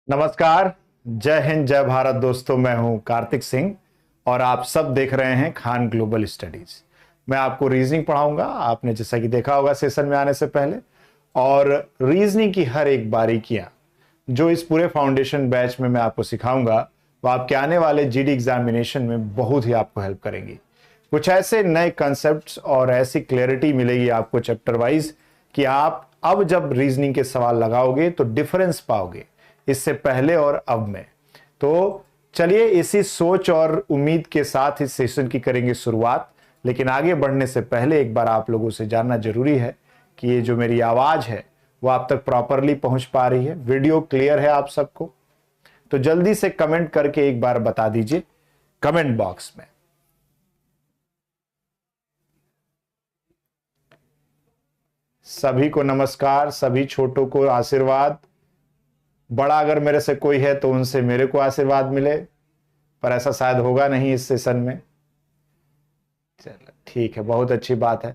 नमस्कार। जय हिंद, जय भारत दोस्तों। मैं हूं कार्तिक सिंह और आप सब देख रहे हैं खान ग्लोबल स्टडीज। मैं आपको रीजनिंग पढ़ाऊंगा, आपने जैसा कि देखा होगा सेशन में आने से पहले। और रीजनिंग की हर एक बारीकियां जो इस पूरे फाउंडेशन बैच में मैं आपको सिखाऊंगा वो आपके आने वाले जीडी एग्जामिनेशन में बहुत ही आपको हेल्प करेंगी। कुछ ऐसे नए कंसेप्ट्स और ऐसी क्लैरिटी मिलेगी आपको चैप्टर वाइज कि आप अब जब रीजनिंग के सवाल लगाओगे तो डिफरेंस पाओगे इससे पहले और अब में। तो चलिए इसी सोच और उम्मीद के साथ इस सेशन की करेंगे शुरुआत। लेकिन आगे बढ़ने से पहले एक बार आप लोगों से जानना जरूरी है कि ये जो मेरी आवाज है वो आप तक प्रॉपरली पहुंच पा रही है, वीडियो क्लियर है आप सबको? तो जल्दी से कमेंट करके एक बार बता दीजिए कमेंट बॉक्स में। सभी को नमस्कार, सभी छोटों को आशीर्वाद। बड़ा अगर मेरे से कोई है तो उनसे मेरे को आशीर्वाद मिले, पर ऐसा शायद होगा नहीं इस सेशन में। चलो ठीक है, बहुत अच्छी बात है।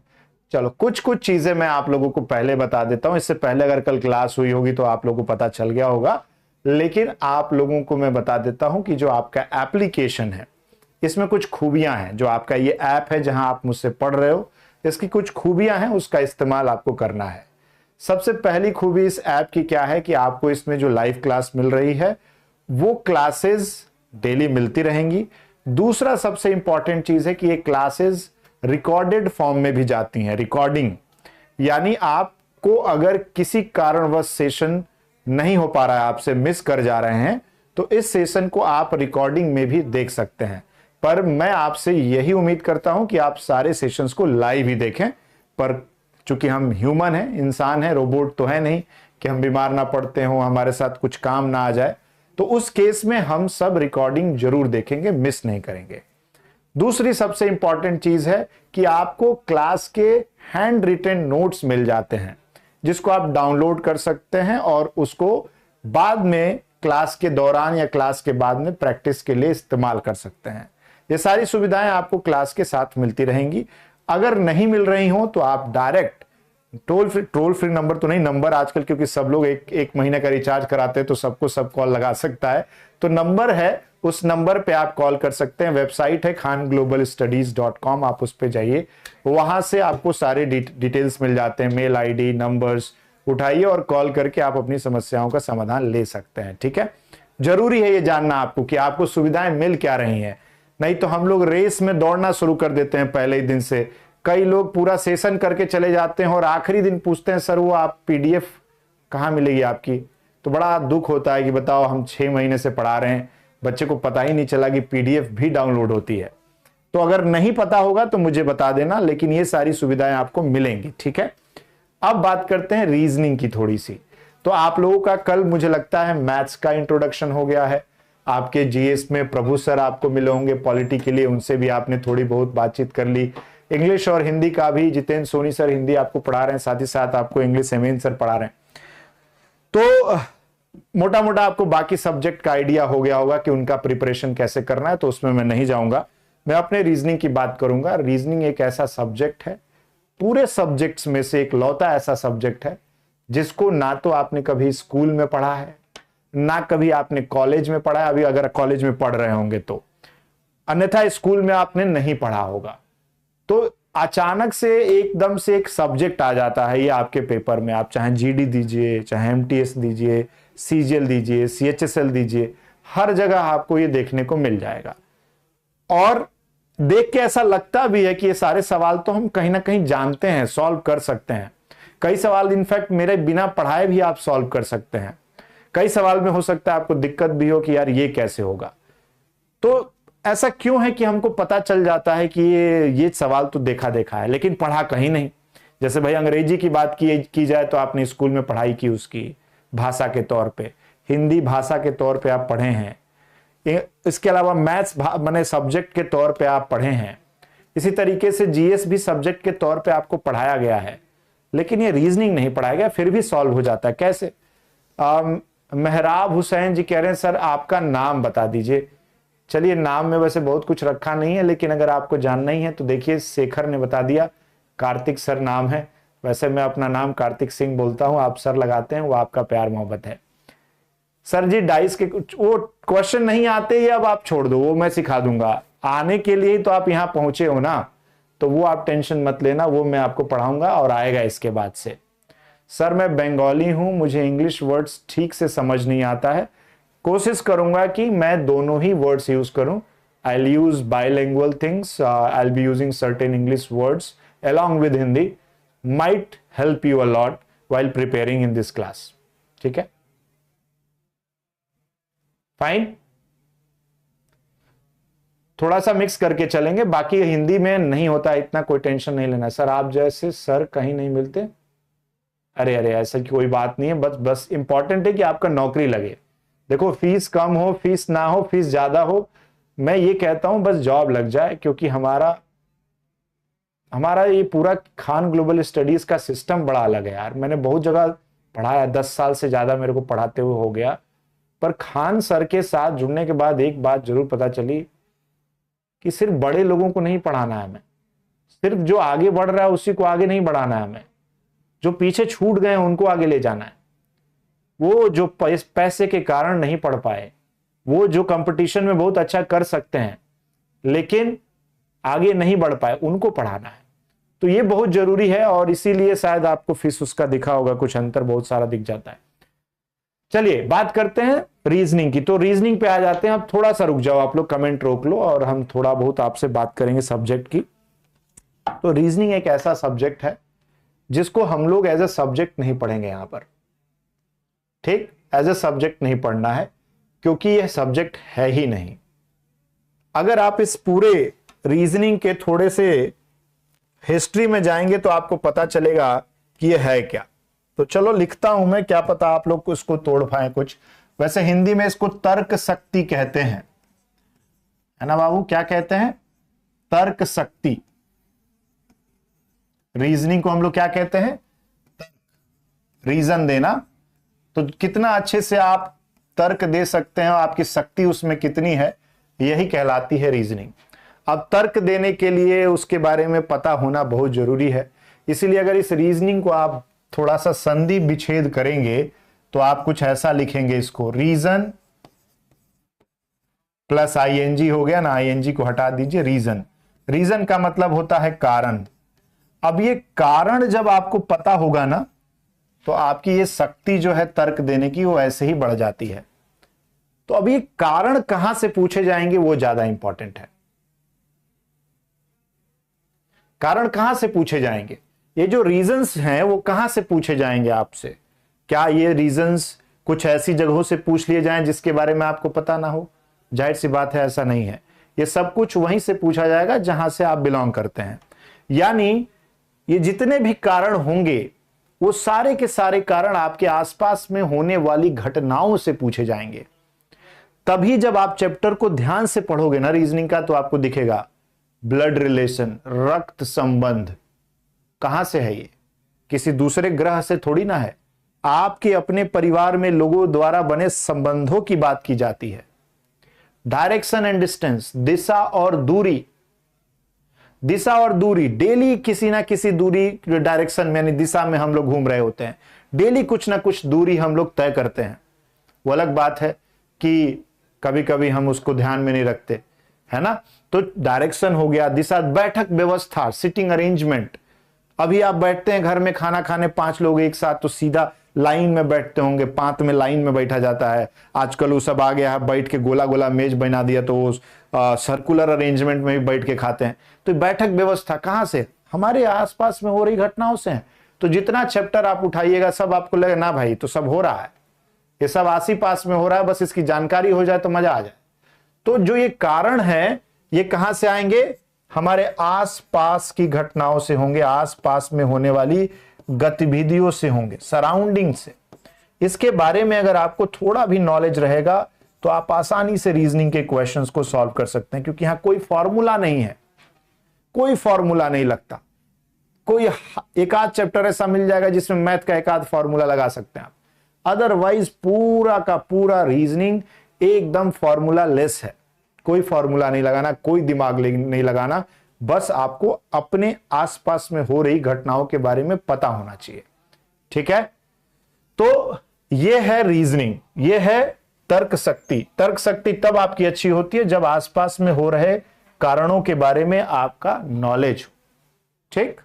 चलो कुछ कुछ चीजें मैं आप लोगों को पहले बता देता हूं। इससे पहले अगर कल क्लास हुई होगी तो आप लोगों को पता चल गया होगा, लेकिन आप लोगों को मैं बता देता हूं कि जो आपका एप्लीकेशन है इसमें कुछ खूबियां हैं। जो आपका ये ऐप है जहां आप मुझसे पढ़ रहे हो, इसकी कुछ खूबियां हैं, उसका इस्तेमाल आपको करना है। सबसे पहली खूबी इस ऐप की क्या है कि आपको इसमें जो लाइव क्लास मिल रही है वो क्लासेस डेली मिलती रहेंगी। दूसरा सबसे इंपॉर्टेंट चीज है कि ये क्लासेस रिकॉर्डेड फॉर्म में भी जाती हैं, रिकॉर्डिंग। यानी आपको अगर किसी कारणवश सेशन नहीं हो पा रहा है, आपसे मिस कर जा रहे हैं, तो इस सेशन को आप रिकॉर्डिंग में भी देख सकते हैं। पर मैं आपसे यही उम्मीद करता हूं कि आप सारे सेशंस को लाइव ही देखें। पर चूंकि हम ह्यूमन हैं, इंसान हैं, रोबोट तो है नहीं कि हम बीमार ना पड़ते हो, हमारे साथ कुछ काम ना आ जाए, तो उस केस में हम सब रिकॉर्डिंग जरूर देखेंगे, मिस नहीं करेंगे। दूसरी सबसे इंपॉर्टेंट चीज है कि आपको क्लास के हैंड रिटन नोट्स मिल जाते हैं जिसको आप डाउनलोड कर सकते हैं और उसको बाद में क्लास के दौरान या क्लास के बाद में प्रैक्टिस के लिए इस्तेमाल कर सकते हैं। ये सारी सुविधाएं आपको क्लास के साथ मिलती रहेंगी। अगर नहीं मिल रही हो तो आप डायरेक्ट टोल फ्री नंबर तो नहीं, नंबर आजकल क्योंकि सब लोग एक महीने का रिचार्ज कराते हैं तो सबको सब कॉल लगा सकता है, तो नंबर है, उस नंबर पे आप कॉल कर सकते हैं। वेबसाइट है khanglobalstudies.com, आप उस पे जाइए, वहां से आपको सारे डिटेल्स मिल जाते हैं, मेल आईडी, नंबर्स। उठाइए और कॉल करके आप अपनी समस्याओं का समाधान ले सकते हैं। ठीक है, जरूरी है ये जानना आपको कि आपको सुविधाएं मिल क्या रही हैं। नहीं तो हम लोग रेस में दौड़ना शुरू कर देते हैं पहले ही दिन से। कई लोग पूरा सेशन करके चले जाते हैं और आखिरी दिन पूछते हैं सर वो आप पीडीएफ कहाँ मिलेगी आपकी। तो बड़ा दुख होता है कि बताओ हम 6 महीने से पढ़ा रहे हैं, बच्चे को पता ही नहीं चला कि पीडीएफ भी डाउनलोड होती है। तो अगर नहीं पता होगा तो मुझे बता देना, लेकिन ये सारी सुविधाएं आपको मिलेंगी। ठीक है, अब बात करते हैं रीजनिंग की थोड़ी सी। तो आप लोगों का कल मुझे लगता है मैथ्स का इंट्रोडक्शन हो गया है। आपके जीएस में प्रभु सर आपको मिले होंगे पॉलिटी के लिए, उनसे भी आपने थोड़ी बहुत बातचीत कर ली। इंग्लिश और हिंदी का भी जितेंद्र सोनी सर हिंदी आपको पढ़ा रहे हैं, साथ ही साथ आपको इंग्लिश हेमेंद्र सर पढ़ा रहे हैं। तो मोटा मोटा आपको बाकी सब्जेक्ट का आइडिया हो गया होगा कि उनका प्रिपरेशन कैसे करना है, तो उसमें मैं नहीं जाऊंगा। मैं अपने रीजनिंग की बात करूंगा। रीजनिंग एक ऐसा सब्जेक्ट है, पूरे सब्जेक्ट्स में से एक लौता ऐसा सब्जेक्ट है जिसको ना तो आपने कभी स्कूल में पढ़ा है, ना कभी आपने कॉलेज में पढ़ा है, अभी अगर कॉलेज में पढ़ रहे होंगे तो, अन्यथा स्कूल में आपने नहीं पढ़ा होगा। तो अचानक से एकदम से एक सब्जेक्ट आ जाता है ये आपके पेपर में। आप चाहे जीडी दीजिए, चाहे एमटीएस दीजिए, सीजीएल दीजिए, सीएचएसएल दीजिए, हर जगह आपको ये देखने को मिल जाएगा। और देख के ऐसा लगता भी है कि ये सारे सवाल तो हम कहीं ना कहीं जानते हैं, सॉल्व कर सकते हैं। कई सवाल इनफैक्ट मेरे बिना पढ़ाए भी आप सॉल्व कर सकते हैं। कई सवाल में हो सकता है आपको दिक्कत भी हो कि यार ये कैसे होगा। तो ऐसा क्यों है कि हमको पता चल जाता है कि ये सवाल तो देखा देखा है, लेकिन पढ़ा कहीं नहीं। जैसे भाई अंग्रेजी की बात की जाए तो आपने स्कूल में पढ़ाई की उसकी भाषा के तौर पे, हिंदी भाषा के तौर पे आप पढ़े हैं। इसके अलावा मैथ्स माने सब्जेक्ट के तौर पे आप पढ़े हैं। इसी तरीके से जीएस भी सब्जेक्ट के तौर पे आपको पढ़ाया गया है, लेकिन ये रीजनिंग नहीं पढ़ाया गया, फिर भी सॉल्व हो जाता है। कैसे? मेहराब हुसैन जी कह रहे हैं सर आपका नाम बता दीजिए। चलिए, नाम में वैसे बहुत कुछ रखा नहीं है, लेकिन अगर आपको जानना ही है तो देखिए शेखर ने बता दिया, कार्तिक सर नाम है। वैसे मैं अपना नाम कार्तिक सिंह बोलता हूं, आप सर लगाते हैं, वो आपका प्यार मोहब्बत है। सर जी डाइस के कुछ वो क्वेश्चन नहीं आते ही अब आप छोड़ दो, वो मैं सिखा दूंगा। आने के लिए ही तो आप यहां पहुंचे हो ना, तो वो आप टेंशन मत लेना, वो मैं आपको पढ़ाऊंगा और आएगा इसके बाद से। सर मैं बंगाली हूं, मुझे इंग्लिश वर्ड्स ठीक से समझ नहीं आता है, कोशिश करूंगा कि मैं दोनों ही वर्ड्स यूज करूं। I'll use bilingual things. I'll be using certain English words along with Hindi. Might help you a lot while preparing in this class. ठीक है? फाइन। थोड़ा सा मिक्स करके चलेंगे, बाकी हिंदी में नहीं होता इतना, कोई टेंशन नहीं लेना। सर आप जैसे सर कहीं नहीं मिलते। अरे अरे ऐसा की कोई बात नहीं है, बस इंपॉर्टेंट है कि आपका नौकरी लगे। देखो फीस कम हो, फीस ना हो, फीस ज्यादा हो, मैं ये कहता हूं बस जॉब लग जाए, क्योंकि हमारा ये पूरा खान ग्लोबल स्टडीज का सिस्टम बड़ा अलग है यार। मैंने बहुत जगह पढ़ाया, 10 साल से ज्यादा मेरे को पढ़ाते हुए हो गया, पर खान सर के साथ जुड़ने के बाद एक बात जरूर पता चली कि सिर्फ बड़े लोगों को नहीं पढ़ाना है हमें, सिर्फ जो आगे बढ़ रहा है उसी को आगे नहीं बढ़ाना है हमें, जो पीछे छूट गए हैं उनको आगे ले जाना है। वो जो पैसे के कारण नहीं पढ़ पाए, वो जो कंपटीशन में बहुत अच्छा कर सकते हैं लेकिन आगे नहीं बढ़ पाए, उनको पढ़ाना है। तो ये बहुत जरूरी है, और इसीलिए शायद आपको फीस उसका दिखा होगा, कुछ अंतर बहुत सारा दिख जाता है। चलिए बात करते हैं रीजनिंग की। तो रीजनिंग पे आ जाते हैं। अब थोड़ा सा रुक जाओ, आप लोग कमेंट रोक लो और हम थोड़ा बहुत आपसे बात करेंगे सब्जेक्ट की। तो रीजनिंग एक ऐसा सब्जेक्ट है जिसको हम लोग एज ए सब्जेक्ट नहीं पढ़ेंगे यहां पर, ठीक, एज ए सब्जेक्ट नहीं पढ़ना है, क्योंकि यह सब्जेक्ट है ही नहीं। अगर आप इस पूरे रीजनिंग के थोड़े से हिस्ट्री में जाएंगे तो आपको पता चलेगा कि यह है क्या। तो चलो लिखता हूं मैं, क्या पता आप लोग को इसको तोड़ पाए कुछ। वैसे हिंदी में इसको तर्क शक्ति कहते हैं, है ना बाबू, क्या कहते हैं? तर्क शक्ति। रीजनिंग को हम लोग क्या कहते हैं? रीजन देना। तो कितना अच्छे से आप तर्क दे सकते हैं, आपकी शक्ति उसमें कितनी है, यही कहलाती है रीजनिंग। अब तर्क देने के लिए उसके बारे में पता होना बहुत जरूरी है। इसीलिए अगर इस रीजनिंग को आप थोड़ा सा संधि विच्छेद करेंगे तो आप कुछ ऐसा लिखेंगे, इसको रीजन प्लस आईएनजी हो गया ना, आईएनजी को हटा दीजिए, रीजन। रीजन का मतलब होता है कारण। अब ये कारण जब आपको पता होगा ना, तो आपकी ये शक्ति जो है तर्क देने की वो ऐसे ही बढ़ जाती है। तो अब ये कारण कहां से पूछे जाएंगे वो ज्यादा इंपॉर्टेंट है। कारण कहां से पूछे जाएंगे, ये जो रीजंस हैं वो कहां से पूछे जाएंगे आपसे। क्या ये रीजंस कुछ ऐसी जगहों से पूछ लिए जाएं जिसके बारे में आपको पता ना हो? जाहिर सी बात है ऐसा नहीं है। ये सब कुछ वहीं से पूछा जाएगा जहां से आप बिलोंग करते हैं। यानी ये जितने भी कारण होंगे वो सारे के सारे कारण आपके आसपास में होने वाली घटनाओं से पूछे जाएंगे। तभी जब आप चैप्टर को ध्यान से पढ़ोगे ना रीजनिंग का, तो आपको दिखेगा ब्लड रिलेशन, रक्त संबंध। कहां से है ये? किसी दूसरे ग्रह से थोड़ी ना है, आपके अपने परिवार में लोगों द्वारा बने संबंधों की बात की जाती है। डायरेक्शन एंड डिस्टेंस, दिशा और दूरी। दिशा और दूरी, डेली किसी ना किसी दूरी डायरेक्शन में यानी दिशा में हम लोग घूम रहे होते हैं। डेली कुछ ना कुछ दूरी हम लोग तय करते हैं। वो अलग बात है कि कभी कभी हम उसको ध्यान में नहीं रखते, है ना। तो डायरेक्शन हो गया, दिशा, बैठक व्यवस्था, सिटिंग अरेंजमेंट। अभी आप बैठते हैं घर में खाना खाने 5 लोग एक साथ, तो सीधा लाइन में बैठते होंगे, 5 में लाइन में बैठा जाता है। आजकल वो सब आ गया है, बैठ के गोला गोला मेज बना दिया तो वो सर्कुलर अरेंजमेंट में भी बैठ के खाते हैं। तो बैठक व्यवस्था कहां से? हमारे आसपास में हो रही घटनाओं से है। तो जितना चैप्टर आप उठाइएगा सब आपको लगे ना भाई तो सब हो रहा है, ये सब आस ही पास में हो रहा है, बस इसकी जानकारी हो जाए तो मजा आ जाए। तो जो ये कारण है ये कहां से आएंगे? हमारे आसपास की घटनाओं से होंगे, आसपास में होने वाली गतिविधियों से होंगे, सराउंडिंग से। इसके बारे में अगर आपको थोड़ा भी नॉलेज रहेगा तो आप आसानी से रीजनिंग के क्वेश्चंस को सॉल्व कर सकते हैं, क्योंकि यहां कोई फॉर्मूला नहीं है, कोई फॉर्मूला नहीं लगता। कोई एक आध चैप्टर ऐसा मिल जाएगा जिसमें मैथ का एक आध फॉर्मूला लगा सकते हैं आप, अदरवाइज पूरा का पूरा रीजनिंग एकदम फॉर्मूला लेस है। कोई फॉर्मूला नहीं लगाना, कोई दिमाग नहीं लगाना, बस आपको अपने आसपास में हो रही घटनाओं के बारे में पता होना चाहिए। ठीक है, तो ये है रीजनिंग, ये है तर्क शक्ति। तर्क शक्ति तब आपकी अच्छी होती है जब आसपास में हो रहे कारणों के बारे में आपका नॉलेज हो। ठीक,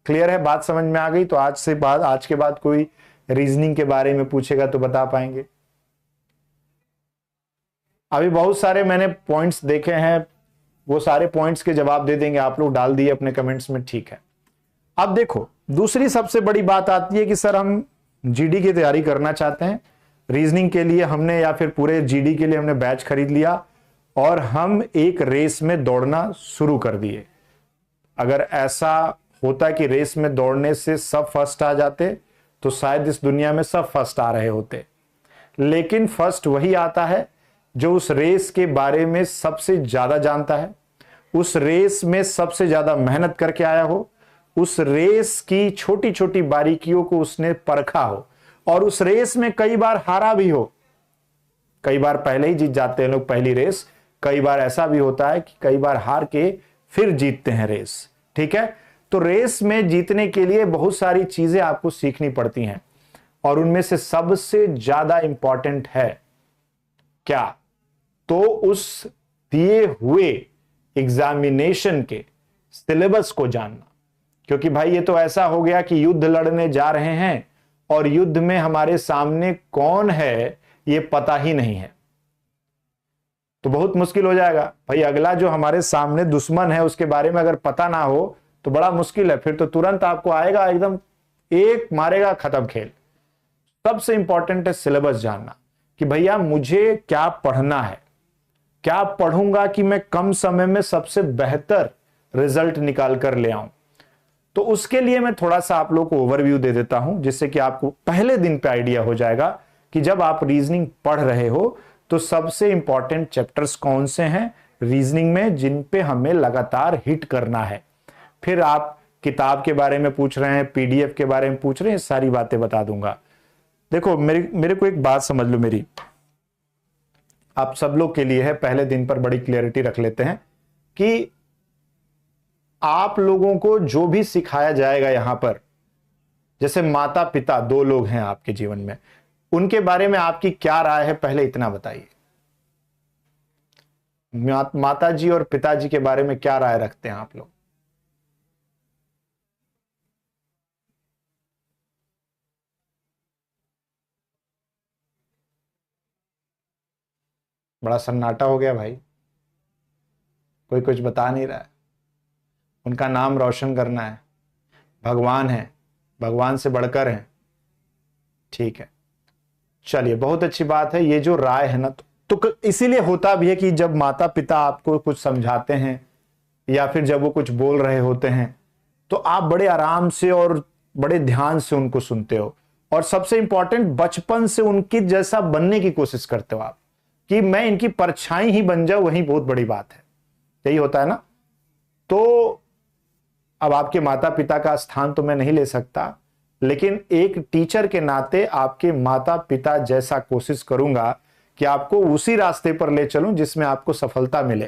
क्लियर है, बात समझ में आ गई? तो आज के बाद कोई रीजनिंग के बारे में पूछेगा तो बता पाएंगे। अभी बहुत सारे मैंने पॉइंट्स देखे हैं, वो सारे पॉइंट्स के जवाब दे देंगे आप लोग, डाल दिए अपने कमेंट्स में, ठीक है। अब देखो, दूसरी सबसे बड़ी बात आती है कि सर हम जीडी की तैयारी करना चाहते हैं, रीजनिंग के लिए हमने या फिर पूरे जीडी के लिए हमने बैच खरीद लिया और हम एक रेस में दौड़ना शुरू कर दिए। अगर ऐसा होता कि रेस में दौड़ने से सब फर्स्ट आ जाते तो शायद इस दुनिया में सब फर्स्ट आ रहे होते, लेकिन फर्स्ट वही आता है जो उस रेस के बारे में सबसे ज्यादा जानता है, उस रेस में सबसे ज्यादा मेहनत करके आया हो, उस रेस की छोटी छोटी बारीकियों को उसने परखा हो और उस रेस में कई बार हारा भी हो। कई बार पहले ही जीत जाते हैं लोग पहली रेस, कई बार ऐसा भी होता है कि कई बार हार के फिर जीतते हैं रेस। ठीक है, तो रेस में जीतने के लिए बहुत सारी चीजें आपको सीखनी पड़ती हैं और उनमें से सबसे ज्यादा इंपॉर्टेंट है क्या? तो उस दिए हुए एग्जामिनेशन के सिलेबस को जानना। क्योंकि भाई ये तो ऐसा हो गया कि युद्ध लड़ने जा रहे हैं और युद्ध में हमारे सामने कौन है ये पता ही नहीं है, तो बहुत मुश्किल हो जाएगा भाई। अगला जो हमारे सामने दुश्मन है उसके बारे में अगर पता ना हो तो बड़ा मुश्किल है, फिर तो तुरंत आपको आएगा एकदम एक मारेगा, खत्म खेल। सबसे इंपॉर्टेंट है सिलेबस जानना कि भैया मुझे क्या पढ़ना है, क्या पढ़ूंगा कि मैं कम समय में सबसे बेहतर रिजल्ट निकाल कर ले आऊं। तो उसके लिए मैं थोड़ा सा आप लोगों को ओवरव्यू दे देता हूं, जिससे कि आपको पहले दिन पे आइडिया हो जाएगा कि जब आप रीजनिंग पढ़ रहे हो तो सबसे इंपॉर्टेंट चैप्टर्स कौन से हैं रीजनिंग में जिन पे हमें लगातार हिट करना है। फिर आप किताब के बारे में पूछ रहे हैं, पीडीएफ के बारे में पूछ रहे हैं, सारी बातें बता दूंगा। देखो मेरे को एक बात समझ लो मेरी, आप सब लोग के लिए है, पहले दिन पर बड़ी क्लियरिटी रख लेते हैं कि आप लोगों को जो भी सिखाया जाएगा यहां पर, जैसे माता पिता दो लोग हैं आपके जीवन में, उनके बारे में आपकी क्या राय है पहले इतना बताइए। माता जी और पिताजी के बारे में क्या राय रखते हैं आप लोग? बड़ा सन्नाटा हो गया भाई, कोई कुछ बता नहीं रहा है। उनका नाम रोशन करना है, भगवान है, भगवान से बढ़कर हैं। ठीक है, चलिए बहुत अच्छी बात है। ये जो राय है ना, तो इसीलिए होता भी है कि जब माता पिता आपको कुछ समझाते हैं या फिर जब वो कुछ बोल रहे होते हैं तो आप बड़े आराम से और बड़े ध्यान से उनको सुनते हो और सबसे इंपॉर्टेंट बचपन से उनकी जैसा बनने की कोशिश करते हो आप, कि मैं इनकी परछाई ही बन जाऊं, वही बहुत बड़ी बात है। यही होता है ना। तो अब आपके माता पिता का स्थान तो मैं नहीं ले सकता, लेकिन एक टीचर के नाते आपके माता पिता जैसा कोशिश करूंगा कि आपको उसी रास्ते पर ले चलूं जिसमें आपको सफलता मिले।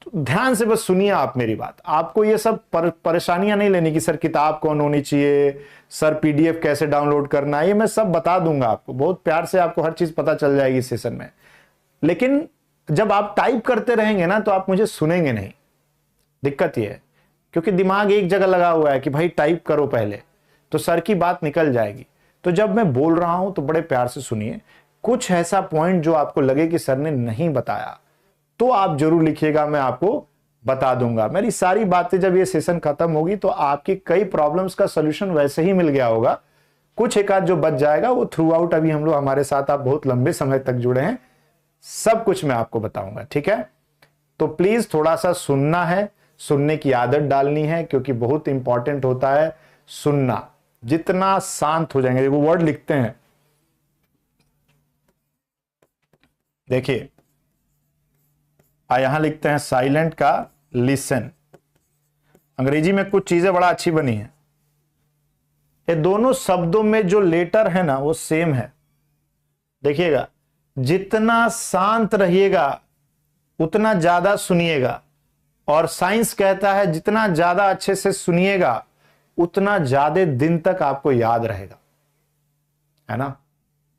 तो ध्यान से बस सुनिए आप मेरी बात। आपको ये सब परेशानियां नहीं लेनी कि सर किताब कौन होनी चाहिए, सर पीडीएफ कैसे डाउनलोड करना है, ये मैं सब बता दूंगा आपको, बहुत प्यार से आपको हर चीज पता चल जाएगी सेशन में। लेकिन जब आप टाइप करते रहेंगे ना तो आप मुझे सुनेंगे नहीं। दिक्कत यह है क्योंकि दिमाग एक जगह लगा हुआ है कि भाई टाइप करो पहले, तो सर की बात निकल जाएगी। तो जब मैं बोल रहा हूं तो बड़े प्यार से सुनिए। कुछ ऐसा पॉइंट जो आपको लगे कि सर ने नहीं बताया तो आप जरूर लिखिएगा, मैं आपको बता दूंगा। मेरी सारी बातें जब ये सेशन खत्म होगी तो आपकी कई प्रॉब्लम्स का सॉल्यूशन वैसे ही मिल गया होगा। कुछ एक आध जो बच जाएगा वो थ्रू आउट, अभी हम लोग हमारे साथ आप बहुत लंबे समय तक जुड़े हैं, सब कुछ मैं आपको बताऊंगा। ठीक है, तो प्लीज थोड़ा सा सुनना है, सुनने की आदत डालनी है, क्योंकि बहुत इंपॉर्टेंट होता है सुनना। जितना शांत हो जाएंगे, वो वर्ड लिखते हैं, देखिए यहां लिखते हैं साइलेंट का लिसन। अंग्रेजी में कुछ चीजें बड़ा अच्छी बनी है, ये दोनों शब्दों में जो लेटर है ना वो सेम है। देखिएगा, जितना शांत रहिएगा उतना ज्यादा सुनिएगा, और साइंस कहता है जितना ज्यादा अच्छे से सुनिएगा उतना ज्यादा दिन तक आपको याद रहेगा, है ना।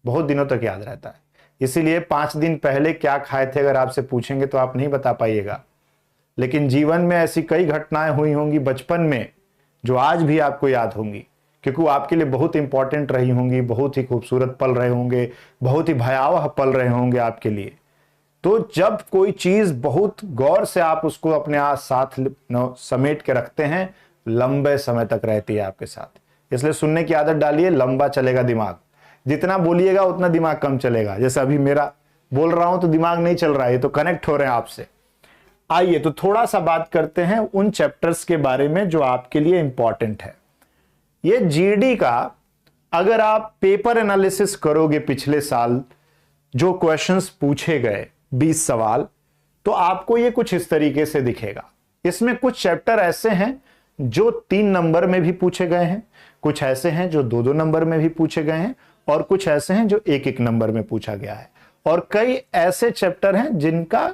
बहुत दिनों तक याद रहता है। इसीलिए 5 दिन पहले क्या खाए थे अगर आपसे पूछेंगे तो आप नहीं बता पाइएगा, लेकिन जीवन में ऐसी कई घटनाएं हुई होंगी बचपन में जो आज भी आपको याद होंगी, क्योंकि वो आपके लिए बहुत इंपॉर्टेंट रही होंगी, बहुत ही खूबसूरत पल रहे होंगे, बहुत ही भयावह पल रहे होंगे आपके लिए। तो जब कोई चीज बहुत गौर से आप उसको अपने साथ समेट के रखते हैं, लंबे समय तक रहती है आपके साथ। इसलिए सुनने की आदत डालिए, लंबा चलेगा दिमाग। जितना बोलिएगा उतना दिमाग कम चलेगा। जैसे अभी मेरा बोल रहा हूं तो दिमाग नहीं चल रहा है, ये तो कनेक्ट हो रहे हैं आपसे। आइए तो थोड़ा सा बात करते हैं उन चैप्टर्स के बारे में जो आपके लिए इंपॉर्टेंट है। ये जीडी का अगर आप पेपर एनालिसिस करोगे पिछले साल जो क्वेश्चंस पूछे गए 20 सवाल, तो आपको ये कुछ इस तरीके से दिखेगा। इसमें कुछ चैप्टर ऐसे हैं जो 3 नंबर में भी पूछे गए हैं, कुछ ऐसे हैं जो 2-2 नंबर में भी पूछे गए हैं, और कुछ ऐसे हैं जो 1-1 नंबर में पूछा गया है, और कई ऐसे चैप्टर हैं जिनका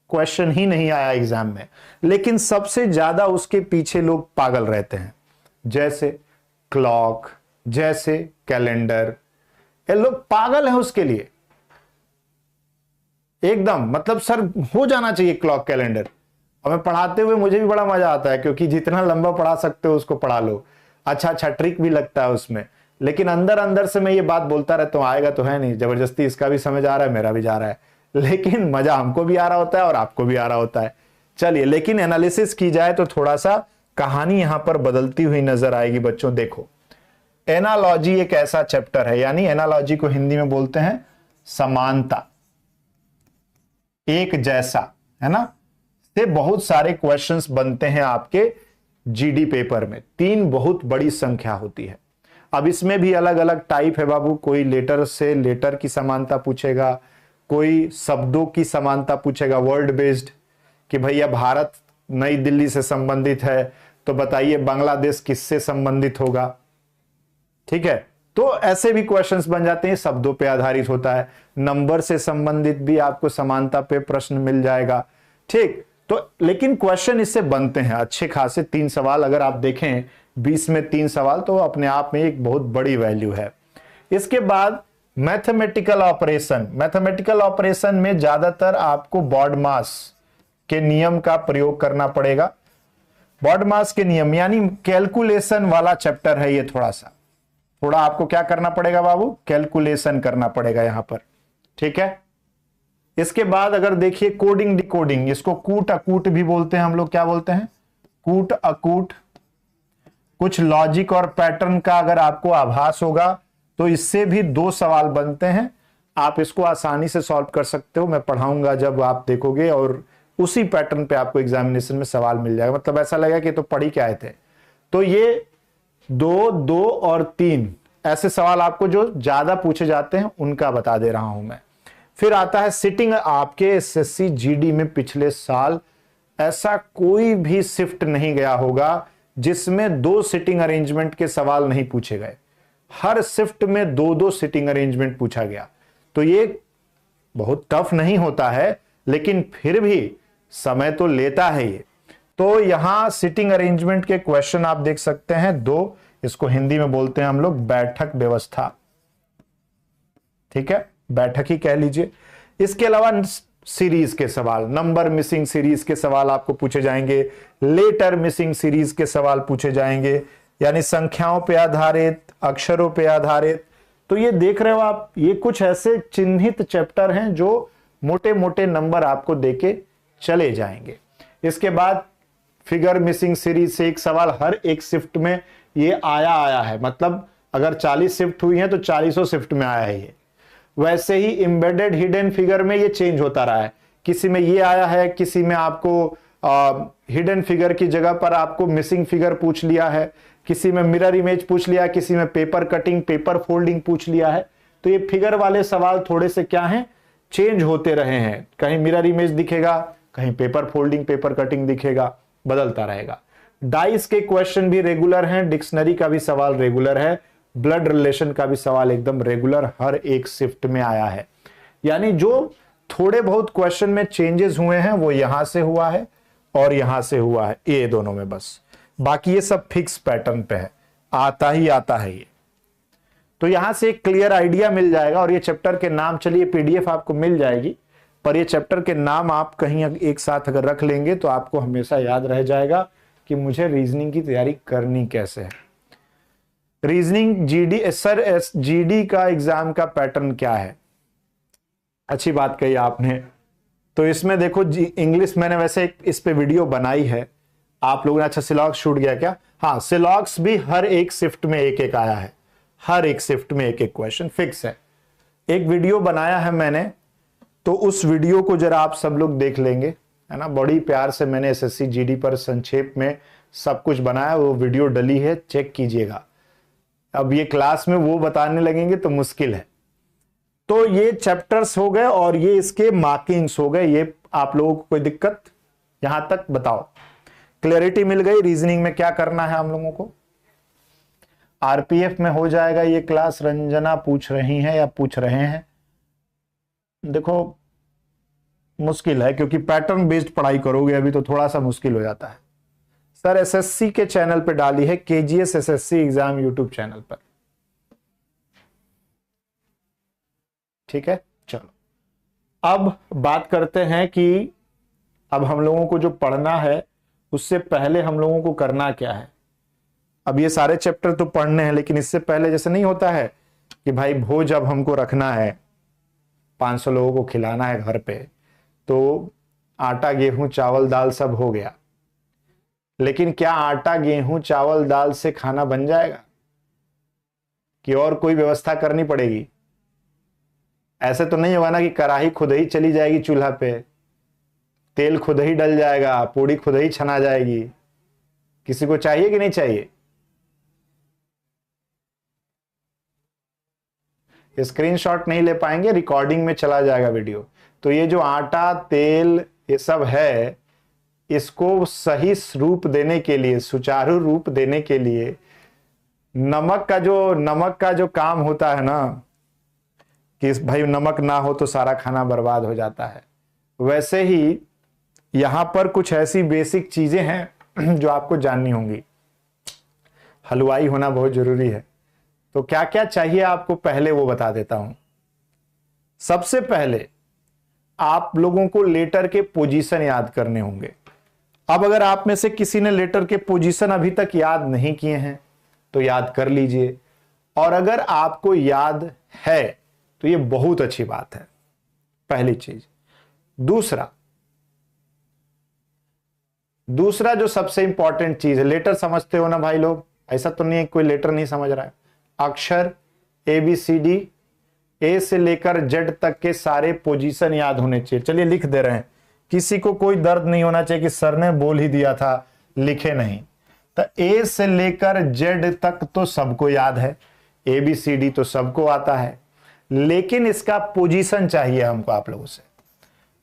क्वेश्चन ही नहीं आया एग्जाम में, लेकिन सबसे ज्यादा उसके पीछे लोग पागल रहते हैं। जैसे क्लॉक, जैसे कैलेंडर, ये लोग पागल हैं उसके लिए एकदम। मतलब सर हो जाना चाहिए क्लॉक कैलेंडर। हमें पढ़ाते हुए मुझे भी बड़ा मजा आता है, क्योंकि जितना लंबा पढ़ा सकते हो उसको पढ़ा लो। अच्छा अच्छा ट्रिक भी लगता है उसमें, लेकिन अंदर अंदर से मैं ये बात बोलता रहता हूं, आएगा तो है नहीं, जबरदस्ती इसका भी समझ आ रहा है, मेरा भी जा रहा है, लेकिन मजा हमको भी आ रहा होता है और आपको भी आ रहा होता है। चलिए, लेकिन एनालिसिस की जाए तो थोड़ा सा कहानी यहां पर बदलती हुई नजर आएगी बच्चों। देखो, एनालॉजी एक ऐसा चैप्टर है, यानी एनालॉजी को हिंदी में बोलते हैं समानता, एक जैसा, है ना, से बहुत सारे क्वेश्चंस बनते हैं आपके जीडी पेपर में। 3 बहुत बड़ी संख्या होती है। अब इसमें भी अलग अलग टाइप है बाबू। कोई लेटर से लेटर की समानता पूछेगा, कोई शब्दों की समानता पूछेगा, वर्ड बेस्ड, कि भैया भारत नई दिल्ली से संबंधित है तो बताइए बांग्लादेश किससे संबंधित होगा। ठीक है, तो ऐसे भी क्वेश्चंस बन जाते हैं, शब्दों पे आधारित होता है। नंबर से संबंधित भी आपको समानता पे प्रश्न मिल जाएगा। ठीक, तो लेकिन क्वेश्चन इससे बनते हैं अच्छे खासे। 3 सवाल अगर आप देखें 20 में 3 सवाल, तो अपने आप में एक बहुत बड़ी वैल्यू है। इसके बाद मैथमेटिकल ऑपरेशन। मैथमेटिकल ऑपरेशन में ज्यादातर आपको बॉडमास के नियम का प्रयोग करना पड़ेगा। बॉडमास के नियम यानी कैलकुलेशन वाला चैप्टर है ये। थोड़ा आपको क्या करना पड़ेगा बाबू, कैलकुलेशन करना पड़ेगा यहां पर। ठीक है, इसके बाद अगर देखिए कोडिंग डिकोडिंग, इसको कूट अकूट भी बोलते हैं हम लोग। क्या बोलते हैं? कूट अकूट। कुछ लॉजिक और पैटर्न का अगर आपको आभास होगा तो इससे भी 2 सवाल बनते हैं। आप इसको आसानी से सॉल्व कर सकते हो, मैं पढ़ाऊंगा जब आप देखोगे, और उसी पैटर्न पे आपको एग्जामिनेशन में सवाल मिल जाएगा। मतलब ऐसा लगेगा कि तो पढ़ ही क्या आए थे। तो ये 2, 2 और 3 ऐसे सवाल आपको जो ज्यादा पूछे जाते हैं उनका बता दे रहा हूं मैं। फिर आता है सिटिंग। आपके एसएससी जीडी में पिछले साल ऐसा कोई भी शिफ्ट नहीं गया होगा जिसमें 2 सिटिंग अरेंजमेंट के सवाल नहीं पूछे गए। हर शिफ्ट में 2-2 सिटिंग अरेंजमेंट पूछा गया। तो ये बहुत टफ नहीं होता है, लेकिन फिर भी समय तो लेता है ये। तो यहां सिटिंग अरेंजमेंट के क्वेश्चन आप देख सकते हैं 2। इसको हिंदी में बोलते हैं हम लोग बैठक व्यवस्था। ठीक है, बैठक ही कह लीजिए। इसके अलावा सीरीज के सवाल, नंबर मिसिंग सीरीज के सवाल आपको पूछे जाएंगे, लेटर मिसिंग सीरीज के सवाल पूछे जाएंगे, यानी संख्याओं पे आधारित, अक्षरों पे आधारित। तो ये देख रहे हो आप, ये कुछ ऐसे चिन्हित चैप्टर हैं जो मोटे मोटे नंबर आपको देके चले जाएंगे। इसके बाद फिगर मिसिंग सीरीज से एक सवाल हर एक शिफ्ट में ये आया है। मतलब अगर 40 शिफ्ट हुई हैं तो 40 शिफ्ट में आया है ये। वैसे ही एम्बेडेड हिडन फिगर में ये चेंज होता रहा है। किसी में ये आया है, किसी में आपको हिडन फिगर की जगह पर आपको मिसिंग फिगर पूछ लिया है, किसी में मिरर इमेज पूछ लिया, किसी में पेपर कटिंग, पेपर फोल्डिंग पूछ लिया है। तो ये फिगर वाले सवाल थोड़े से क्या हैं, चेंज होते रहे हैं। कहीं मिरर इमेज दिखेगा, कहीं पेपर फोल्डिंग, पेपर कटिंग दिखेगा, बदलता रहेगा। डाइस के क्वेश्चन भी रेगुलर हैं, डिक्शनरी का भी सवाल रेगुलर है, ब्लड रिलेशन का भी सवाल एकदम रेगुलर हर एक शिफ्ट में आया है। यानी जो थोड़े बहुत क्वेश्चन में चेंजेस हुए हैं वो यहां से हुआ है और यहां से हुआ है, ये दोनों में बस। बाकी ये सब फिक्स पैटर्न पे है, आता ही आता है ये। तो यहां से एक क्लियर आइडिया मिल जाएगा। और ये चैप्टर के नाम, चलिए पीडीएफ आपको मिल जाएगी, पर ये चैप्टर के नाम आप कहीं एक साथ अगर रख लेंगे तो आपको हमेशा याद रह जाएगा कि मुझे रीजनिंग की तैयारी करनी कैसे है। रीजनिंग जीडी, सर जीडी का एग्जाम का पैटर्न क्या है? अच्छी बात कही आपने। तो इसमें देखो इंग्लिश मैंने वैसे इस पे वीडियो बनाई है, आप लोगों ने। अच्छा, सिलॉक्स छूट गया क्या? हाँ, सिलॉक्स भी हर एक शिफ्ट में एक एक आया है, हर एक शिफ्ट में एक एक क्वेश्चन फिक्स है। एक वीडियो बनाया है मैंने, तो उस वीडियो को जरा आप सब लोग देख लेंगे, है ना। बड़ी प्यार से मैंने एसएससी जीडी पर संक्षेप में सब कुछ बनाया, वो वीडियो डली है, चेक कीजिएगा। अब ये क्लास में वो बताने लगेंगे तो मुश्किल है। तो ये चैप्टर्स हो गए और ये इसके मार्किंग्स हो गए। ये आप लोगों को कोई दिक्कत यहां तक बताओ? क्लैरिटी मिल गई रीजनिंग में क्या करना है हम लोगों को? आरपीएफ में हो जाएगा ये क्लास। रंजना पूछ रही हैं या पूछ रहे हैं? देखो मुश्किल है क्योंकि पैटर्न बेस्ड पढ़ाई करोगे अभी तो थोड़ा सा मुश्किल हो जाता है। सर एसएससी के चैनल पे डाली है, KGS SSC exam YouTube channel पर। ठीक है, चलो अब बात करते हैं कि अब हम लोगों को जो पढ़ना है उससे पहले हम लोगों को करना क्या है। अब ये सारे चैप्टर तो पढ़ने हैं, लेकिन इससे पहले जैसे नहीं होता है कि भाई भोज अब हमको रखना है, 500 लोगों को खिलाना है घर पे, तो आटा गेहूं चावल दाल सब हो गया, लेकिन क्या आटा गेहूं चावल दाल से खाना बन जाएगा कि और कोई व्यवस्था करनी पड़ेगी? ऐसे तो नहीं होगा ना कि कढ़ाई खुद ही चली जाएगी चूल्हा पे, तेल खुद ही डल जाएगा, पूड़ी खुद ही छना जाएगी। किसी को चाहिए कि नहीं चाहिए? स्क्रीनशॉट नहीं ले पाएंगे, रिकॉर्डिंग में चला जाएगा वीडियो। तो ये जो आटा तेल ये सब है, इसको सही रूप देने के लिए, सुचारू रूप देने के लिए नमक का जो काम होता है ना, कि भाई नमक ना हो तो सारा खाना बर्बाद हो जाता है, वैसे ही यहां पर कुछ ऐसी बेसिक चीजें हैं जो आपको जाननी होंगी। हलवाई होना बहुत जरूरी है। तो क्या क्या चाहिए आपको पहले वो बता देता हूं। सबसे पहले आप लोगों को लेटर के पोजीशन याद करने होंगे। अब अगर आप में से किसी ने लेटर के पोजीशन अभी तक याद नहीं किए हैं तो याद कर लीजिए, और अगर आपको याद है तो ये बहुत अच्छी बात है, पहली चीज। दूसरा जो सबसे इंपॉर्टेंट चीज है, लेटर समझते हो ना भाई लोग? ऐसा तो नहीं है कोई लेटर नहीं समझ रहा है। अक्षर ABCD, ए से लेकर जेड तक के सारे पोजीशन याद होने चाहिए। चलिए लिख दे रहे हैं, किसी को कोई दर्द नहीं होना चाहिए कि सर ने बोल ही दिया था लिखे नहीं। तो ए से लेकर जेड तक तो सबको याद है, ABCD तो सबको आता है, लेकिन इसका पोजीशन चाहिए हमको आप लोगों से।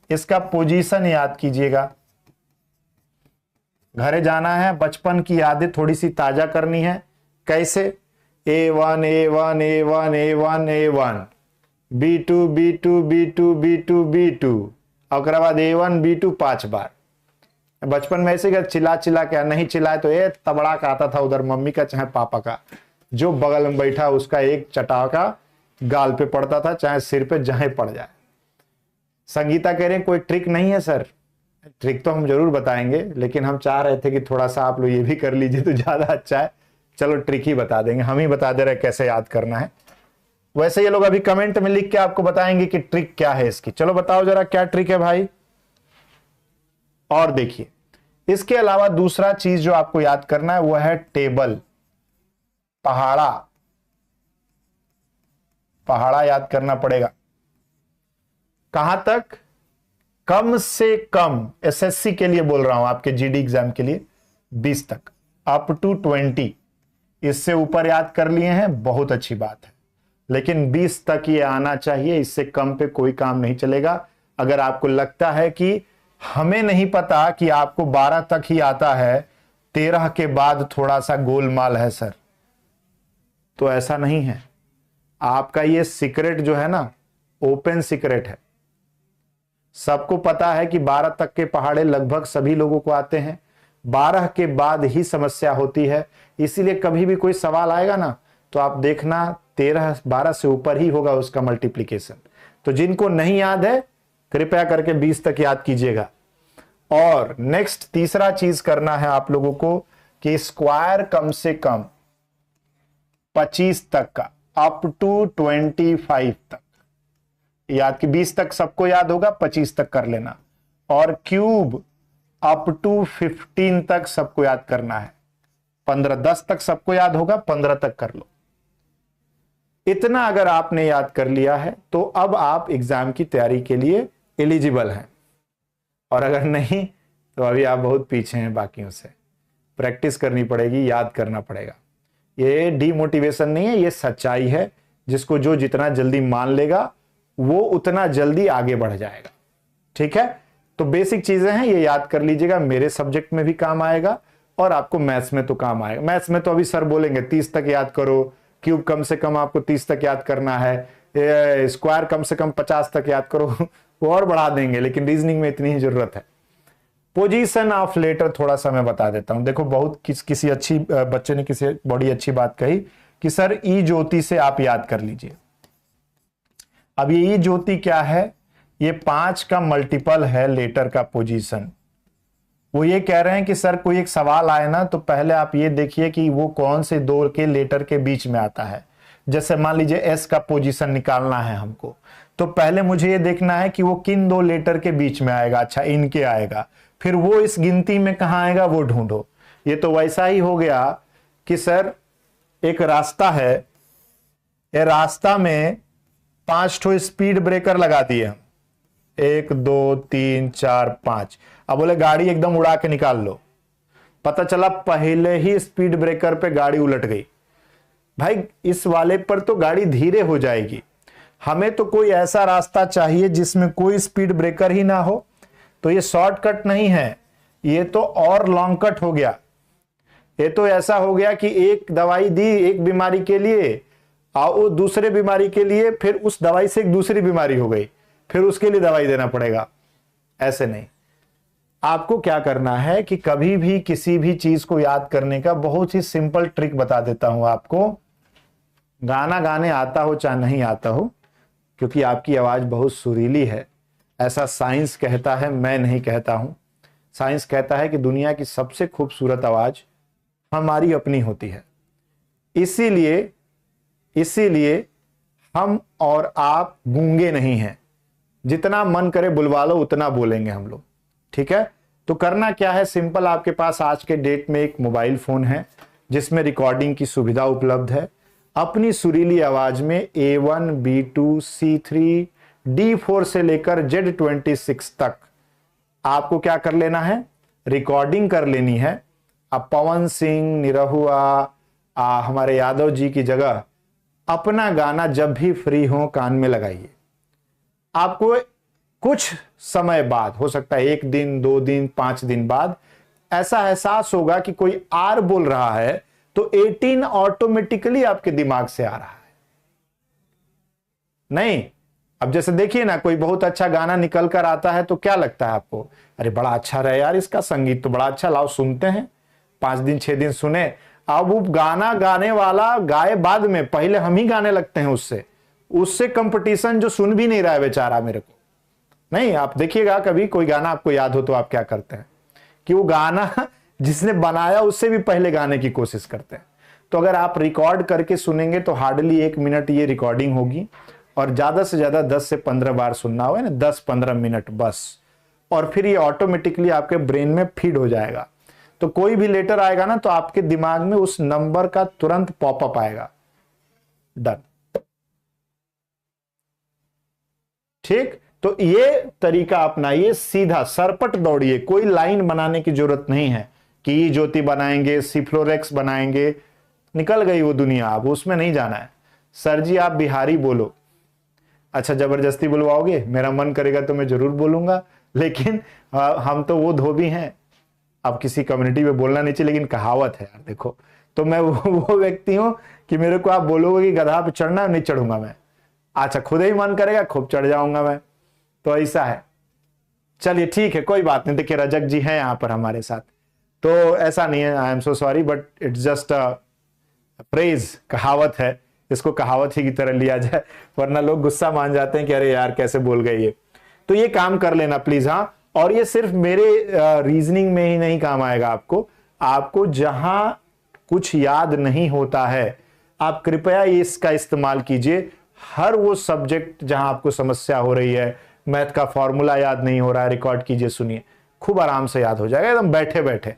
इसका पोजीशन याद कीजिएगा। घरे जाना है, बचपन की यादें थोड़ी सी ताजा करनी है। कैसे? A1 A1 A1 A1 A1, B2 B2 B2 B2 B2, और बाद A1 B2 5 बार। बचपन में ऐसे चिल्ला चिल्ला के नहीं चिल्लाए तो ये तबड़ा का आता था उधर मम्मी का चाहे पापा का, जो बगल में बैठा उसका एक चटाका गाल पे पड़ता था, चाहे सिर पे जहां पड़ जाए। संगीता कह रहे हैं कोई ट्रिक नहीं है सर। ट्रिक तो हम जरूर बताएंगे, लेकिन हम चाह रहे थे कि थोड़ा सा आप लोग ये भी कर लीजिए तो ज्यादा अच्छा है। चलो ट्रिक ही बता देंगे, हम ही बता दे रहे कैसे याद करना है। वैसे ये लोग अभी कमेंट में लिख के आपको बताएंगे कि ट्रिक क्या है इसकी। चलो बताओ जरा क्या ट्रिक है भाई। और देखिए, इसके अलावा दूसरा चीज जो आपको याद करना है वो है टेबल। पहाड़ा याद करना पड़ेगा। कहां तक? कम से कम, एसएससी के लिए बोल रहा हूं, आपके जीडी एग्जाम के लिए 20 तक, अप टू 20। इससे ऊपर याद कर लिए हैं बहुत अच्छी बात है, लेकिन 20 तक ये आना चाहिए। इससे कम पे कोई काम नहीं चलेगा। अगर आपको लगता है कि हमें नहीं पता कि आपको 12 तक ही आता है, 13 के बाद थोड़ा सा गोलमाल है सर, तो ऐसा नहीं है। आपका ये सीक्रेट जो है ना, ओपन सीक्रेट है। सबको पता है कि 12 तक के पहाड़े लगभग सभी लोगों को आते हैं, 12 के बाद ही समस्या होती है। इसीलिए कभी भी कोई सवाल आएगा ना तो आप देखना 13-12 से ऊपर ही होगा उसका मल्टीप्लीकेशन। तो जिनको नहीं याद है कृपया करके 20 तक याद कीजिएगा। और नेक्स्ट तीसरा चीज करना है आप लोगों को कि स्क्वायर कम से कम 25 तक का, अप टू 25 तक याद, कि 20 तक सबको याद होगा, 25 तक कर लेना। और क्यूब अप टू 15 तक सबको याद करना है। 10 तक सबको याद होगा, 15 तक कर लो। इतना अगर आपने याद कर लिया है तो अब आप एग्जाम की तैयारी के लिए एलिजिबल हैं। और अगर नहीं तो अभी आप बहुत पीछे हैं बाकियों से। प्रैक्टिस करनी पड़ेगी, याद करना पड़ेगा। ये डीमोटिवेशन नहीं है, ये सच्चाई है। जिसको जो जितना जल्दी मान लेगा वो उतना जल्दी आगे बढ़ जाएगा। ठीक है, तो बेसिक चीजें हैं, ये याद कर लीजिएगा। मेरे सब्जेक्ट में भी काम आएगा और आपको मैथ्स में तो काम आएगा। मैथ्स में तो अभी सर बोलेंगे 30 तक याद करो, क्यूब कम से कम आपको 30 तक याद करना है, स्क्वायर कम से कम 50 तक याद करो वो और बढ़ा देंगे, लेकिन रीजनिंग में इतनी ही जरूरत है। पोजीशन ऑफ लेटर थोड़ा सा मैं बता देता हूं। देखो बहुत किसी अच्छी बच्चे ने किसी बड़ी अच्छी बात कही कि सर ई ज्योति से आप याद कर लीजिए। अब ये ई ज्योति क्या है, ये 5 का मल्टीपल है लेटर का पोजीशन। वो ये कह रहे हैं कि सर कोई एक सवाल आए ना तो पहले आप ये देखिए कि वो कौन से दो के लेटर के बीच में आता है। जैसे मान लीजिए एस का पोजीशन निकालना है हमको, तो पहले मुझे ये देखना है कि वो किन दो लेटर के बीच में आएगा। अच्छा, इनके आएगा, फिर वो इस गिनती में कहां आएगा वो ढूंढो। ये तो वैसा ही हो गया कि सर एक रास्ता है, ये रास्ता में 5 ठो स्पीड ब्रेकर लगा दिए हम, 1 2 3 4 5। अब बोले गाड़ी एकदम उड़ा के निकाल लो, पता चला पहले ही स्पीड ब्रेकर पे गाड़ी उलट गई। भाई इस वाले पर तो गाड़ी धीरे हो जाएगी, हमें तो कोई ऐसा रास्ता चाहिए जिसमें कोई स्पीड ब्रेकर ही ना हो। तो ये शॉर्टकट नहीं है, ये तो और लॉन्ग कट हो गया। ये तो ऐसा हो गया कि एक दवाई दी एक बीमारी के लिए और दूसरे बीमारी के लिए, फिर उस दवाई से एक दूसरी बीमारी हो गई, फिर उसके लिए दवाई देना पड़ेगा। ऐसे नहीं। आपको क्या करना है कि कभी भी किसी भी चीज को याद करने का बहुत ही सिंपल ट्रिक बता देता हूं आपको। गाना गाने आता हो चाहे नहीं आता हो, क्योंकि आपकी आवाज बहुत सुरीली है, ऐसा साइंस कहता है, मैं नहीं कहता हूं। साइंस कहता है कि दुनिया की सबसे खूबसूरत आवाज हमारी अपनी होती है। इसीलिए हम और आप गूंगे नहीं हैं। जितना मन करे बुलवा लो उतना बोलेंगे हम लोग। ठीक है, तो करना क्या है, सिंपल। आपके पास आज के डेट में एक मोबाइल फोन है जिसमें रिकॉर्डिंग की सुविधा उपलब्ध है। अपनी सुरीली आवाज में A1 B2 C3 D4 से लेकर Z26 तक आपको क्या कर लेना है, रिकॉर्डिंग कर लेनी है। अब पवन सिंह, निरहुआ, हमारे यादव जी की जगह अपना गाना जब भी फ्री हो कान में लगाइए। आपको कुछ समय बाद, हो सकता है 1 दिन 2 दिन 5 दिन बाद, ऐसा एहसास होगा कि कोई आर बोल रहा है तो 18 ऑटोमेटिकली आपके दिमाग से आ रहा है। नहीं, अब जैसे देखिए ना, कोई बहुत अच्छा गाना निकल कर आता है तो क्या लगता है आपको, अरे बड़ा अच्छा रहा यार, इसका संगीत तो बड़ा अच्छा, लाओ सुनते हैं। 5 दिन 6 दिन सुने, अब वो गाना गाने वाला गाए बाद में, पहले हम ही गाने लगते हैं उससे कंपटीशन जो सुन भी नहीं रहा है बेचारा मेरे को। नहीं, आप देखिएगा कभी कोई गाना आपको याद हो तो आप क्या करते हैं कि वो गाना जिसने बनाया उससे भी पहले गाने की कोशिश करते हैं। तो अगर आप रिकॉर्ड करके सुनेंगे तो हार्डली 1 मिनट ये रिकॉर्डिंग होगी, और ज्यादा से ज्यादा 10 से 15 बार सुनना होगा ना, 10-15 मिनट बस, और फिर ये ऑटोमेटिकली आपके ब्रेन में फीड हो जाएगा। तो कोई भी लेटर आएगा ना तो आपके दिमाग में उस नंबर का तुरंत पॉपअप आएगा। डन। ठीक, तो ये तरीका अपनाइए, सीधा सरपट दौड़िए, कोई लाइन बनाने की जरूरत नहीं है कि ये ज्योति बनाएंगे, सिफ्लोरेक्स बनाएंगे, निकल गई वो दुनिया, अब उसमें नहीं जाना है। सर जी आप बिहारी बोलो, अच्छा जबरदस्ती बुलवाओगे, मेरा मन करेगा तो मैं जरूर बोलूंगा, लेकिन हम तो वो धोबी हैं। अब किसी कम्युनिटी में बोलना नहीं चाहिए, लेकिन कहावत है यार, देखो। तो मैं वो व्यक्ति हूं कि मेरे को आप बोलोगे कि गधा पे चढ़ना, नहीं चढ़ूंगा मैं। अच्छा खुद ही मन करेगा खूब चढ़ जाऊंगा मैं, तो ऐसा है। चलिए ठीक है, कोई बात नहीं। देखिए रजक जी हैं यहाँ पर हमारे साथ, तो ऐसा नहीं है, I am so sorry, but it's just phrase, कहावत है, इसको कहावत ही की तरह लिया जाए, वरना लोग गुस्सा मान जाते हैं कि अरे यार कैसे बोल गए ये। तो ये काम कर लेना प्लीज। हाँ, और ये सिर्फ मेरे रीजनिंग में ही नहीं काम आएगा, आपको जहां कुछ याद नहीं होता है आप कृपया इसका इस्तेमाल कीजिए। हर वो सब्जेक्ट जहां आपको समस्या हो रही है, मैथ का फॉर्मूला याद नहीं हो रहा है, रिकॉर्ड कीजिए, सुनिए, खूब आराम से याद हो जाएगा, एकदम बैठे बैठे।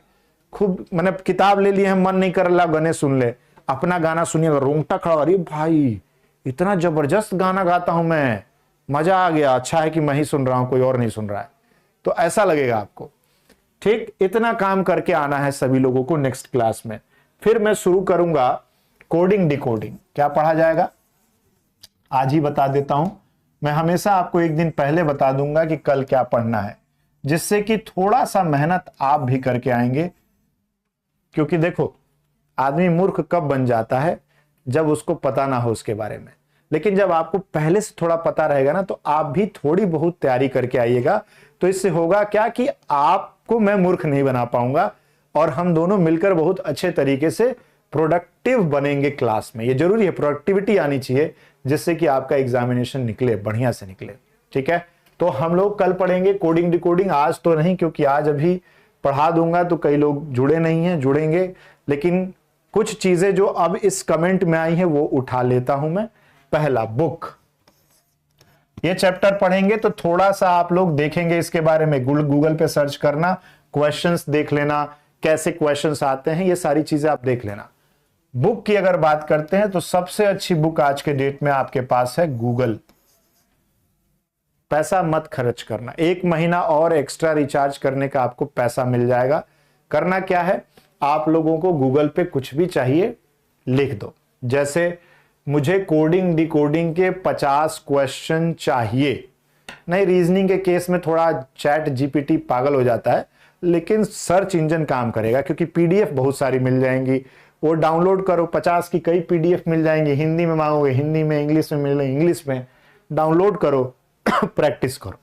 खूब मैंने किताब ले ली है, मन नहीं कर रहा, गाने सुन ले, अपना गाना सुनिएगा, रोंगटा खड़ा, अरे भाई इतना जबरदस्त गाना गाता हूं मैं, मजा आ गया, अच्छा है कि मैं ही सुन रहा हूं, कोई और नहीं सुन रहा है, तो ऐसा लगेगा आपको। ठीक, इतना काम करके आना है सभी लोगों को नेक्स्ट क्लास में। फिर मैं शुरू करूंगा कोडिंग डिकोडिंग। क्या पढ़ा जाएगा आज ही बता देता हूं। मैं हमेशा आपको एक दिन पहले बता दूंगा कि कल क्या पढ़ना है, जिससे कि थोड़ा सा मेहनत आप भी करके आएंगे। क्योंकि देखो, आदमी मूर्ख कब बन जाता है, जब उसको पता ना हो उसके बारे में। लेकिन जब आपको पहले से थोड़ा पता रहेगा ना, तो आप भी थोड़ी बहुत तैयारी करके आइएगा। तो इससे होगा क्या कि आपको मैं मूर्ख नहीं बना पाऊंगा और हम दोनों मिलकर बहुत अच्छे तरीके से प्रोडक्टिव बनेंगे क्लास में। ये जरूरी है, प्रोडक्टिविटी आनी चाहिए, जिससे कि आपका एग्जामिनेशन निकले, बढ़िया से निकले। ठीक है, तो हम लोग कल पढ़ेंगे कोडिंग डिकोडिंग, आज तो नहीं, क्योंकि आज अभी पढ़ा दूंगा तो कई लोग जुड़े नहीं हैं, जुड़ेंगे। लेकिन कुछ चीजें जो अब इस कमेंट में आई हैं वो उठा लेता हूं मैं। पहला, बुक, ये चैप्टर पढ़ेंगे तो थोड़ा सा आप लोग देखेंगे इसके बारे में, गूगल पे सर्च करना, क्वेश्चंस देख लेना, कैसे क्वेश्चंस आते हैं, ये सारी चीजें आप देख लेना। बुक की अगर बात करते हैं तो सबसे अच्छी बुक आज के डेट में आपके पास है गूगल। पैसा मत खर्च करना, 1 महीना और एक्स्ट्रा रिचार्ज करने का आपको पैसा मिल जाएगा। करना क्या है, आप लोगों को गूगल पे कुछ भी चाहिए लिख दो, जैसे मुझे कोडिंग डिकोडिंग के 50 क्वेश्चन चाहिए। नहीं, रीजनिंग के केस में थोड़ा चैट जीपीटी पागल हो जाता है, लेकिन सर्च इंजन काम करेगा, क्योंकि पीडीएफ बहुत सारी मिल जाएंगी, वो डाउनलोड करो, 50 की कई पीडीएफ मिल जाएंगी। हिंदी में मांगोगे हिंदी में, इंग्लिश में मिले इंग्लिश में, डाउनलोड करो प्रैक्टिस करो।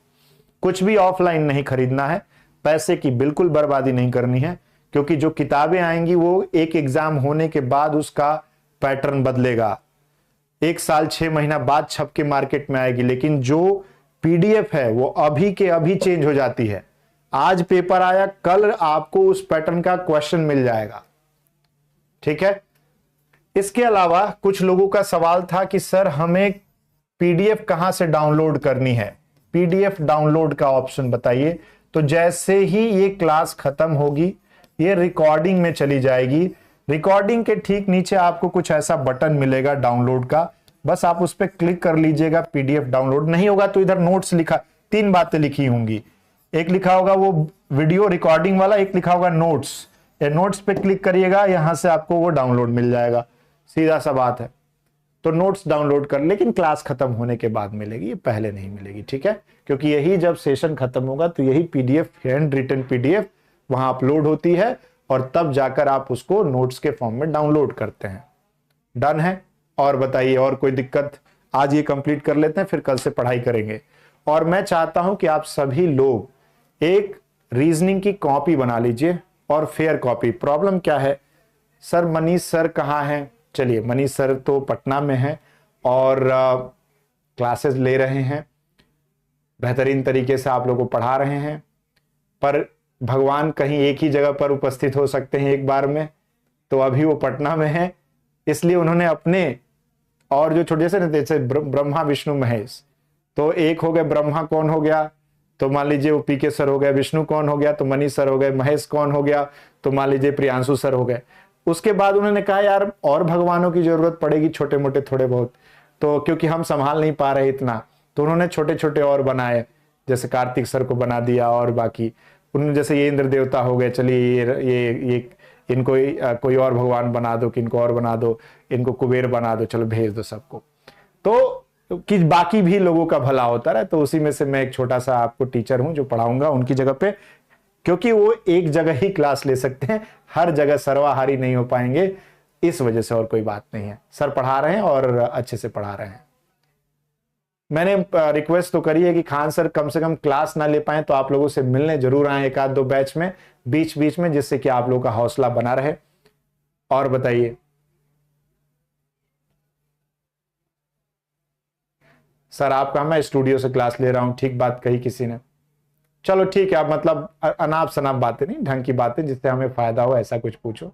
कुछ भी ऑफलाइन नहीं खरीदना है, पैसे की बिल्कुल बर्बादी नहीं करनी है, क्योंकि जो किताबें आएंगी वो एक एग्जाम होने के बाद उसका पैटर्न बदलेगा, 1 साल 6 महीना बाद छप के मार्केट में आएगी। लेकिन जो पीडीएफ है वो अभी के अभी चेंज हो जाती है। आज पेपर आया, कल आपको उस पैटर्न का क्वेश्चन मिल जाएगा। ठीक है, इसके अलावा कुछ लोगों का सवाल था कि सर हमें पीडीएफ कहां से डाउनलोड करनी है, पीडीएफ डाउनलोड का ऑप्शन बताइए। तो जैसे ही ये क्लास खत्म होगी, ये रिकॉर्डिंग में चली जाएगी। रिकॉर्डिंग के ठीक नीचे आपको कुछ ऐसा बटन मिलेगा डाउनलोड का, बस आप उस पर क्लिक कर लीजिएगा। पीडीएफ डाउनलोड नहीं होगा तो इधर नोट्स लिखा, 3 बातें लिखी होंगी, एक लिखा होगा वो वीडियो रिकॉर्डिंग वाला, एक लिखा होगा नोट्स। नोट्स पे क्लिक करिएगा, यहां से आपको वो डाउनलोड मिल जाएगा, सीधा सा बात है। तो नोट्स डाउनलोड कर, लेकिन क्लास खत्म होने के बाद मिलेगी, ये पहले नहीं मिलेगी। ठीक है, क्योंकि यही जब सेशन खत्म होगा तो यही पीडीएफ, हैंड रिटन पीडीएफ वहां अपलोड होती है और तब जाकर आप उसको नोट्स के फॉर्म में डाउनलोड करते हैं। डन है? और बताइए, और कोई दिक्कत? आज ये कंप्लीट कर लेते हैं, फिर कल से पढ़ाई करेंगे। और मैं चाहता हूं कि आप सभी लोग एक रीजनिंग की कॉपी बना लीजिए, और फेयर कॉपी। प्रॉब्लम क्या है सर, मनीष सर कहाँ हैं? चलिए, मनीष सर तो पटना में हैं और क्लासेस ले रहे हैं, बेहतरीन तरीके से आप लोगों को पढ़ा रहे हैं, पर भगवान कहीं एक ही जगह पर उपस्थित हो सकते हैं एक बार में, तो अभी वो पटना में हैं, इसलिए उन्होंने अपने और जो छोटे से जैसे ब्रह्मा विष्णु महेश, तो एक हो गए ब्रह्मा, कौन हो गया? तो मान लीजिए वो पीके सर हो गए। विष्णु कौन हो गया? तो मनीष सर हो गए। महेश कौन हो गया? तो मान लीजिए प्रियांशु सर हो गए। उसके बाद उन्होंने कहा यार और भगवानों की जरूरत पड़ेगी, छोटे मोटे थोड़े बहुत, तो क्योंकि हम संभाल नहीं पा रहे इतना, तो उन्होंने छोटे छोटे और बनाए, जैसे कार्तिक सर को बना दिया, और बाकी उन्होंने जैसे ये इंद्र देवता हो गए, चलिए ये इनको कोई और भगवान बना दो, किनको और बना दो, इनको कुबेर बना दो, चलो भेज दो सबको, तो कि बाकी भी लोगों का भला होता रहे। तो उसी में से मैं एक छोटा सा आपको टीचर हूं जो पढ़ाऊंगा उनकी जगह पे, क्योंकि वो एक जगह ही क्लास ले सकते हैं, हर जगह सर्वाहारी नहीं हो पाएंगे, इस वजह से, और कोई बात नहीं है। सर पढ़ा रहे हैं और अच्छे से पढ़ा रहे हैं। मैंने रिक्वेस्ट तो करी है कि खान सर कम से कम क्लास ना ले पाए तो आप लोगों से मिलने जरूर आए 1-2 बैच में, बीच बीच में, जिससे कि आप लोगों का हौसला बना रहे। और बताइए, सर आप कहा, मैं स्टूडियो से क्लास ले रहा हूं। ठीक बात कही किसी ने। चलो ठीक है, आप मतलब अनाप शनाप बातें नहीं, ढंग की बातें जिससे हमें फायदा हो ऐसा कुछ पूछो।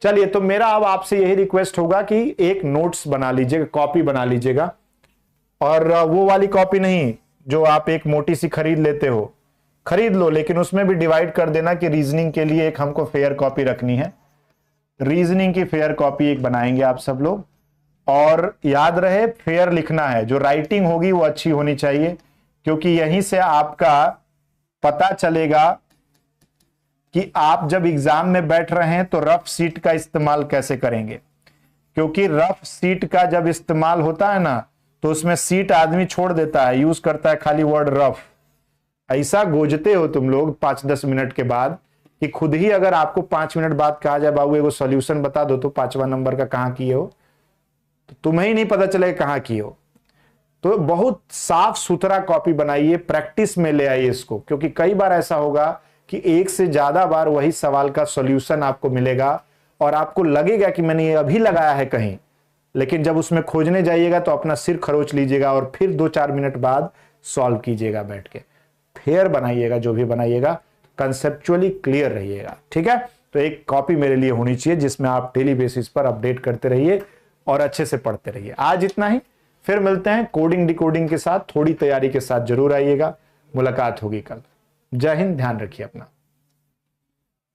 चलिए, तो मेरा अब आपसे यही रिक्वेस्ट होगा कि एक नोट्स बना लीजिएगा, कॉपी बना लीजिएगा, और वो वाली कॉपी नहीं जो आप एक मोटी सी खरीद लेते हो, खरीद लो, लेकिन उसमें भी डिवाइड कर देना कि रीजनिंग के लिए एक हमको फेयर कॉपी रखनी है। रीजनिंग की फेयर कॉपी एक बनाएंगे आप सब लोग, और याद रहे फेयर लिखना है, जो राइटिंग होगी वो अच्छी होनी चाहिए, क्योंकि यहीं से आपका पता चलेगा कि आप जब एग्जाम में बैठ रहे हैं तो रफ सीट का इस्तेमाल कैसे करेंगे। क्योंकि रफ सीट का जब इस्तेमाल होता है ना, तो उसमें सीट आदमी छोड़ देता है, यूज करता है खाली वर्ड रफ। ऐसा गोजते हो तुम लोग 5-10 मिनट के बाद कि खुद ही अगर आपको 5 मिनट बाद कहा जाए बाबू एगो सॉल्यूशन बता दो, तो 5वां नंबर का कहां किए हो, तो तुम्हें ही नहीं पता चलेगा कहां किए हो। तो बहुत साफ सुथरा कॉपी बनाइए, प्रैक्टिस में ले आइए इसको, क्योंकि कई बार ऐसा होगा कि एक से ज्यादा बार वही सवाल का सॉल्यूशन आपको मिलेगा और आपको लगेगा कि मैंने ये अभी लगाया है कहीं, लेकिन जब उसमें खोजने जाइएगा तो अपना सिर खरोच लीजिएगा और फिर 2-4 मिनट बाद सॉल्व कीजिएगा बैठ के। फेयर बनाइएगा, जो भी बनाइएगा कंसेप्चुअली क्लियर रहिएगा, ठीक है। तो एक कॉपी मेरे लिए होनी चाहिए जिसमें आप डेली बेसिस पर अपडेट करते रहिए और अच्छे से पढ़ते रहिए। आज इतना ही, फिर मिलते हैं कोडिंग डिकोडिंग के साथ, थोड़ी तैयारी के साथ जरूर आइएगा। मुलाकात होगी कल। जय हिंद, ध्यान रखिए अपना।